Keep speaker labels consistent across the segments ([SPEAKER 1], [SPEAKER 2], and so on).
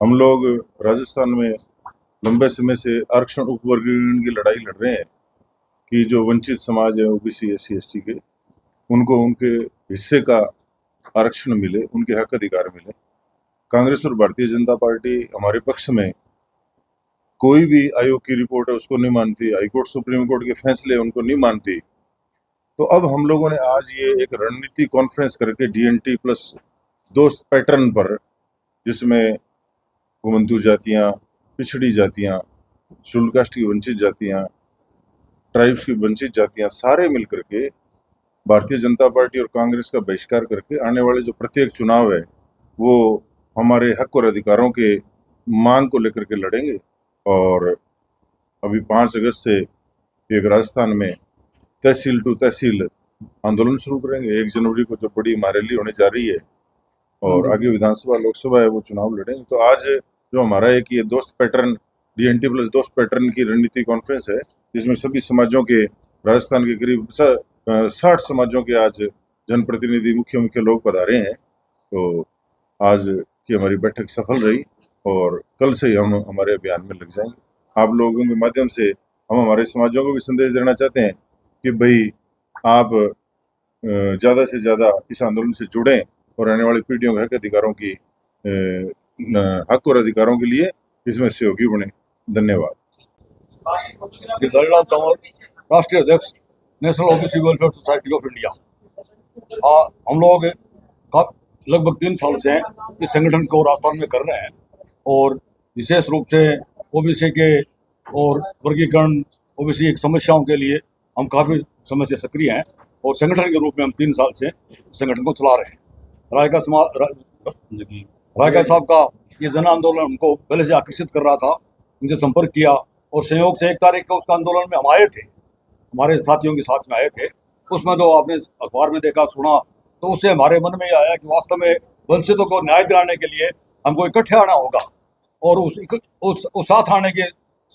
[SPEAKER 1] हम लोग राजस्थान में लंबे समय से आरक्षण उपवर्गीकरण की लड़ाई लड़ रहे हैं कि जो वंचित समाज है ओबीसी एससी एसटी के, उनको उनके हिस्से का आरक्षण मिले, उनके हक अधिकार मिले। कांग्रेस और भारतीय जनता पार्टी हमारे पक्ष में कोई भी आयोग की रिपोर्ट है उसको नहीं मानती, हाईकोर्ट सुप्रीम कोर्ट के फैसले उनको नहीं मानती। तो अब हम लोगों ने आज ये एक रणनीति कॉन्फ्रेंस करके डीएनटी प्लस दोस्त पैटर्न पर, जिसमें घुमंतू जातियां, पिछड़ी जातियां, शेड्यूल कास्ट की वंचित जातियां, ट्राइब्स की वंचित जातियां, सारे मिलकर के भारतीय जनता पार्टी और कांग्रेस का बहिष्कार करके आने वाले जो प्रत्येक चुनाव है वो हमारे हक और अधिकारों के मांग को लेकर के लड़ेंगे। और अभी 5 अगस्त से एक राजस्थान में तहसील टू तहसील आंदोलन शुरू करेंगे। 1 जनवरी को जो बड़ी रैली होने जा रही है और आगे विधानसभा लोकसभा है वो चुनाव लड़ेंगे। तो आज जो हमारा एक ये दोस्त पैटर्न, डीएनटी प्लस दोस्त पैटर्न की रणनीति कॉन्फ्रेंस है, जिसमें सभी समाजों के, राजस्थान के करीब 60 समाजों के आज जनप्रतिनिधि, मुख्य लोग पधारे हैं। तो आज की हमारी बैठक सफल रही और कल से ही हम हमारे अभियान में लग जाएंगे। आप लोगों के माध्यम से हम हमारे समाजों को भी संदेश देना चाहते हैं कि भाई आप ज़्यादा से ज़्यादा इस आंदोलन से जुड़ें और आने वाली पीढ़ियों के हक अधिकारों की हक और अधिकारों के लिए इसमें सहयोगी बने। धन्यवाद।
[SPEAKER 2] दललाल तंवर, राष्ट्रीय अध्यक्ष national OBC welfare society of India. हम लोग लगभग 3 साल से इस संगठन को राजस्थान में कर रहे हैं और विशेष रूप से ओबीसी के और वर्गीकरण, ओबीसी की समस्याओं के लिए हम काफ़ी समय से सक्रिय हैं और संगठन के रूप में हम 3 साल से संगठन को चला रहे हैं। रायका साहब का ये जन आंदोलन हमको पहले से आकर्षित कर रहा था, उनसे संपर्क किया और संयोग से 1 तारीख को उसका आंदोलन में हम आए थे, हमारे साथियों के साथ में आए थे। उसमें जो आपने अखबार में देखा, सुना, तो उससे हमारे मन में आया कि वास्तव में वंचितों को न्याय दिलाने के लिए हमको इकट्ठे आना होगा और उस साथ आने के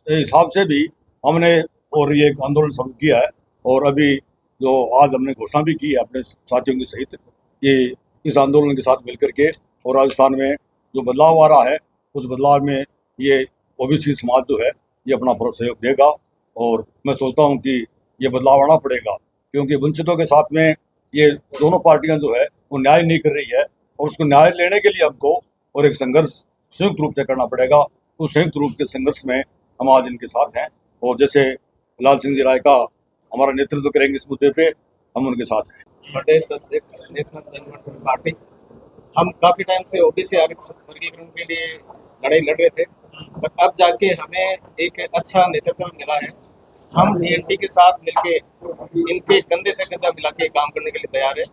[SPEAKER 2] हिसाब से भी हमने और ये आंदोलन शुरू किया है। और अभी जो आज हमने घोषणा भी की है अपने साथियों के सहित कि इस आंदोलन के साथ मिलकर के और राजस्थान में जो बदलाव आ रहा है उस बदलाव में ये ओबीसी समाज जो है ये अपना सहयोग देगा। और मैं सोचता हूँ कि ये बदलाव आना पड़ेगा क्योंकि वंचितों के साथ में ये दोनों पार्टियां जो है वो न्याय नहीं कर रही है और उसको न्याय लेने के लिए हमको और एक संघर्ष संयुक्त रूप से करना पड़ेगा। उस संयुक्त रूप के संघर्ष में हम आज इनके साथ हैं और जैसे लाल सिंह जी रायका हमारा नेतृत्व करेंगे इस मुद्दे पे, हम उनके साथ हैं।
[SPEAKER 3] प्रदेश अध्यक्ष नेशनल जनगठन पार्टी। हम काफ़ी टाइम से ओबीसी आरक्षण वर्गीकरण के लिए लड़ाई लड़ रहे थे, पर अब जाके हमें एक अच्छा नेतृत्व मिला है। हम डीएनटी के साथ मिलके इनके कंधे से कंधा मिला के काम करने के लिए तैयार है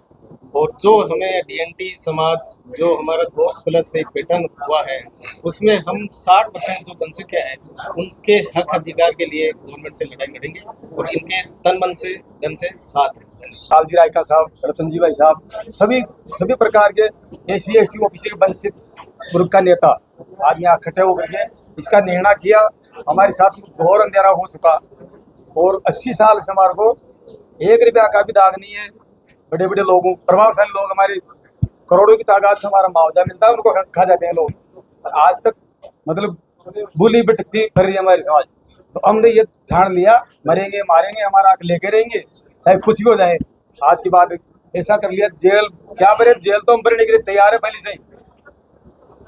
[SPEAKER 3] और जो हमें डीएनटी समाज, जो हमारा दोस्त प्लस एक पैटर्न हुआ है, उसमें हम 60% जो जनसंख्या है उनके हक अधिकार के लिए गवर्नमेंट से लड़ाई लड़ेंगे और इनके तन मन से धन से साथ है।
[SPEAKER 4] लाल जी रायका साहब, रतन जी भाई साहब, सभी प्रकार के एससी एसटी ओबीसी के वंचित वर्ग का नेता आज यहाँ इकट्ठे होकर के इसका निर्णय किया। हमारे साथ घोर अंधेरा हो चुका और 80 साल से हमारे को 1 रुपया का भी दाग नहीं है। बड़े बड़े लोगों, प्रभावशाली लोग, हमारे करोड़ों की तादाद से हमारा मुआवजा मिलता है, उनको खा जाते हैं लोग। और आज तक मतलब भूली भटकती फिर रही है हमारी समाज। तो हमने ये ठान लिया, मरेंगे मारेंगे, हमारा हक लेके रहेंगे, चाहे कुछ भी हो जाए। आज के बाद ऐसा कर लिया, जेल क्या भरे, जेल तो हम भरने के लिए तैयार है पहले से ही।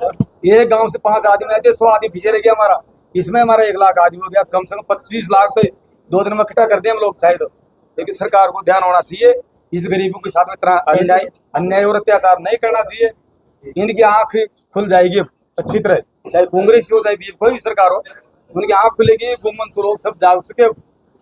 [SPEAKER 4] और एक गांव से 5 आदमी आते, 100 आदमी पीछे रह गया हमारा। इसमें हमारा 1 लाख आदमी हो गया, कम से कम 25 लाख तो 2 दिन में इकट्ठा कर दे हम लोग शायद। लेकिन सरकार को ध्यान होना चाहिए, इस गरीबों के साथ में इतना अन्याय और अत्याचार नहीं करना चाहिए। इनकी आंख खुल जाएगी अच्छी तरह, चाहे कांग्रेस हो चाहे कोई भी सरकार हो, उनकी आंख खुलेगी। घुमंतु लोग सब जाग चुके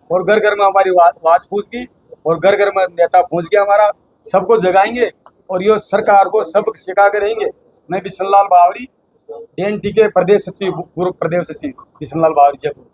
[SPEAKER 4] और घर घर में हमारी आवाज पहुंच गई और घर घर में नेता पहुंच गया हमारा। सबको जगाएंगे और ये सरकार को सबक सिखा के रहेंगे। मैं बिशन लाल बावरी, डीएनटी के प्रदेश सचिव, पूर्व प्रदेश सचिव बिशन लाल बावरी, जयपुर।